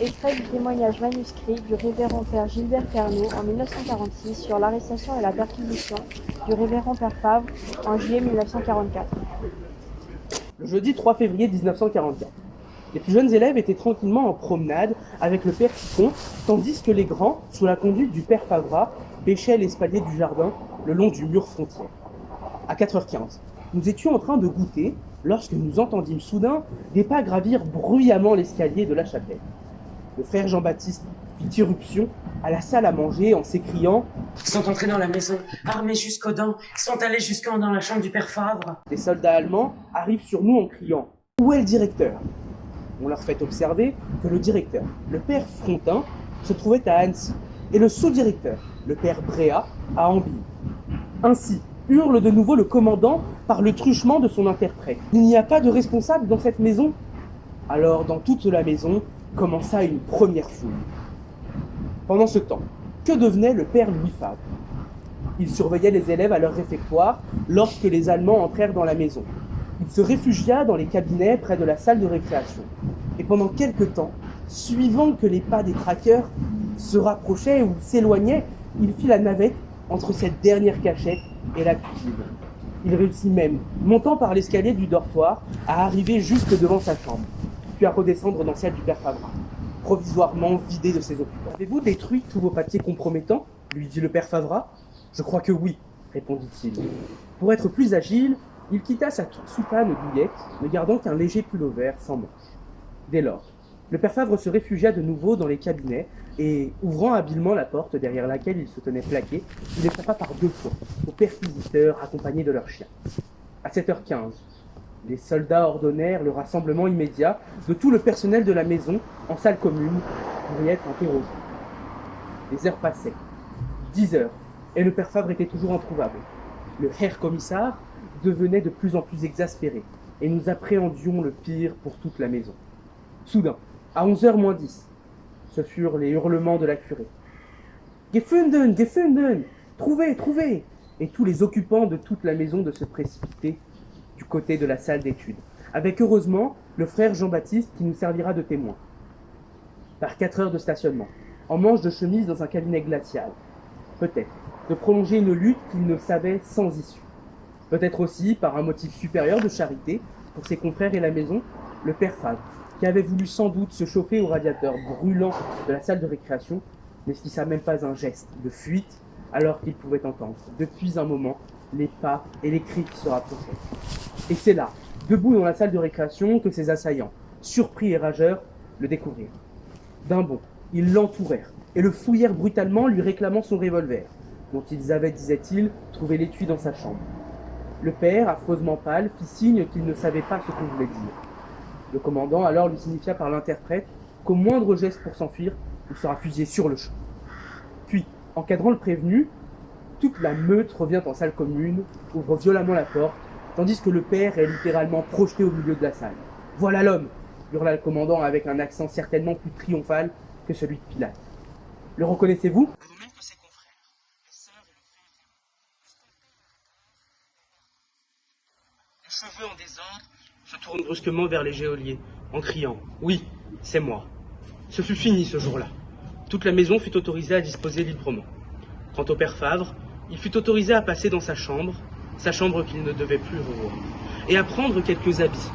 Extrait du témoignage manuscrit du révérend père Gilbert Pernaut en 1946 sur l'arrestation et la perquisition du révérend père Favre en juillet 1944. Le jeudi 3 février 1944. Les plus jeunes élèves étaient tranquillement en promenade avec le père Picon, tandis que les grands, sous la conduite du père Favra, pêchaient l'espalier du jardin le long du mur frontière. À 4h15, nous étions en train de goûter lorsque nous entendîmes soudain des pas gravir bruyamment l'escalier de la chapelle. Le frère Jean-Baptiste fit irruption à la salle à manger en s'écriant « Ils sont entrés dans la maison, armés jusqu'aux dents, ils sont allés jusqu'en dans la chambre du père Favre. » Les soldats allemands arrivent sur nous en criant « Où est le directeur ?» On leur fait observer que le directeur, le père Frontin, se trouvait à Annecy, et le sous-directeur, le père Bréa, à Ambilly. Ainsi, hurle de nouveau le commandant par le truchement de son interprète. « Il n'y a pas de responsable dans cette maison ?» Alors, dans toute la maison, commença une première fouille. Pendant ce temps, que devenait le père Louis Favre? Il surveillait les élèves à leur réfectoire lorsque les Allemands entrèrent dans la maison. Il se réfugia dans les cabinets près de la salle de récréation. Et pendant quelque temps, suivant que les pas des traqueurs se rapprochaient ou s'éloignaient, il fit la navette entre cette dernière cachette et la cuisine. Il réussit même, montant par l'escalier du dortoir, à arriver jusque devant sa chambre, puis à redescendre dans celle du père Favra, provisoirement vidé de ses occupants. « Avez-vous détruit tous vos papiers compromettants ?» lui dit le père Favra. « Je crois que oui, répondit-il. Pour être plus agile, il quitta sa soutane douillette, ne gardant qu'un léger pull vert sans manches. Dès lors, le père Favre se réfugia de nouveau dans les cabinets et, ouvrant habilement la porte derrière laquelle il se tenait plaqué, il les frappa par 2 fois aux perquisiteurs accompagnés de leurs chiens. À 7h15, les soldats ordonnèrent le rassemblement immédiat de tout le personnel de la maison en salle commune pour y être interrogé. Les heures passaient, 10 heures, et le père Favre était toujours introuvable. Le Herr Kommissar devenait de plus en plus exaspéré, et nous appréhendions le pire pour toute la maison. Soudain, à 11h moins 10, ce furent les hurlements de la curée. « Gefunden, gefunden ! Trouvez, trouvez !» Et tous les occupants de toute la maison de se précipiter du côté de la salle d'études, avec heureusement le frère Jean-Baptiste qui nous servira de témoin. Par 4 heures de stationnement, en manche de chemise dans un cabinet glacial, peut-être de prolonger une lutte qu'il ne savait sans issue. Peut-être aussi, par un motif supérieur de charité pour ses confrères et la maison, le père Favre, qui avait voulu sans doute se chauffer au radiateur brûlant de la salle de récréation, n'esquissa même pas un geste de fuite, alors qu'il pouvait entendre, depuis un moment, les pas et les cris qui se rapprochaient. Et c'est là, debout dans la salle de récréation, que ses assaillants, surpris et rageurs, le découvrirent. D'un bond, ils l'entourèrent et le fouillèrent brutalement, lui réclamant son revolver, dont ils avaient, disait-il, trouvé l'étui dans sa chambre. Le père, affreusement pâle, fit signe qu'il ne savait pas ce qu'on voulait dire. Le commandant alors lui signifia par l'interprète qu'au moindre geste pour s'enfuir, il sera fusillé sur le champ. Puis, encadrant le prévenu, toute la meute revient en salle commune, ouvre violemment la porte, tandis que le père est littéralement projeté au milieu de la salle. « Voilà l'homme !» hurla le commandant avec un accent certainement plus triomphal que celui de Pilate. « Le reconnaissez-vous » Même que ses confrères, les sœurs et le frère Raymond. Les cheveux en désordre se tourne brusquement vers les geôliers, en criant « Oui, c'est moi ». Ce fut fini ce jour-là. Toute la maison fut autorisée à disposer librement. Quant au père Favre, il fut autorisé à passer dans sa chambre qu'il ne devait plus revoir, et à prendre quelques habits.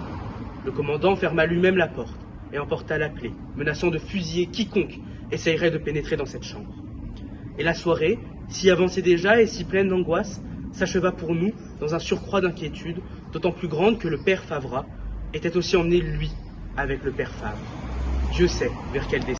Le commandant ferma lui-même la porte et emporta la clé, menaçant de fusiller quiconque essayerait de pénétrer dans cette chambre. Et la soirée, si avancée déjà et si pleine d'angoisse, s'acheva pour nous dans un surcroît d'inquiétude, d'autant plus grande que le père Favra était aussi emmené, lui, avec le père Favre. Dieu sait vers quel destin.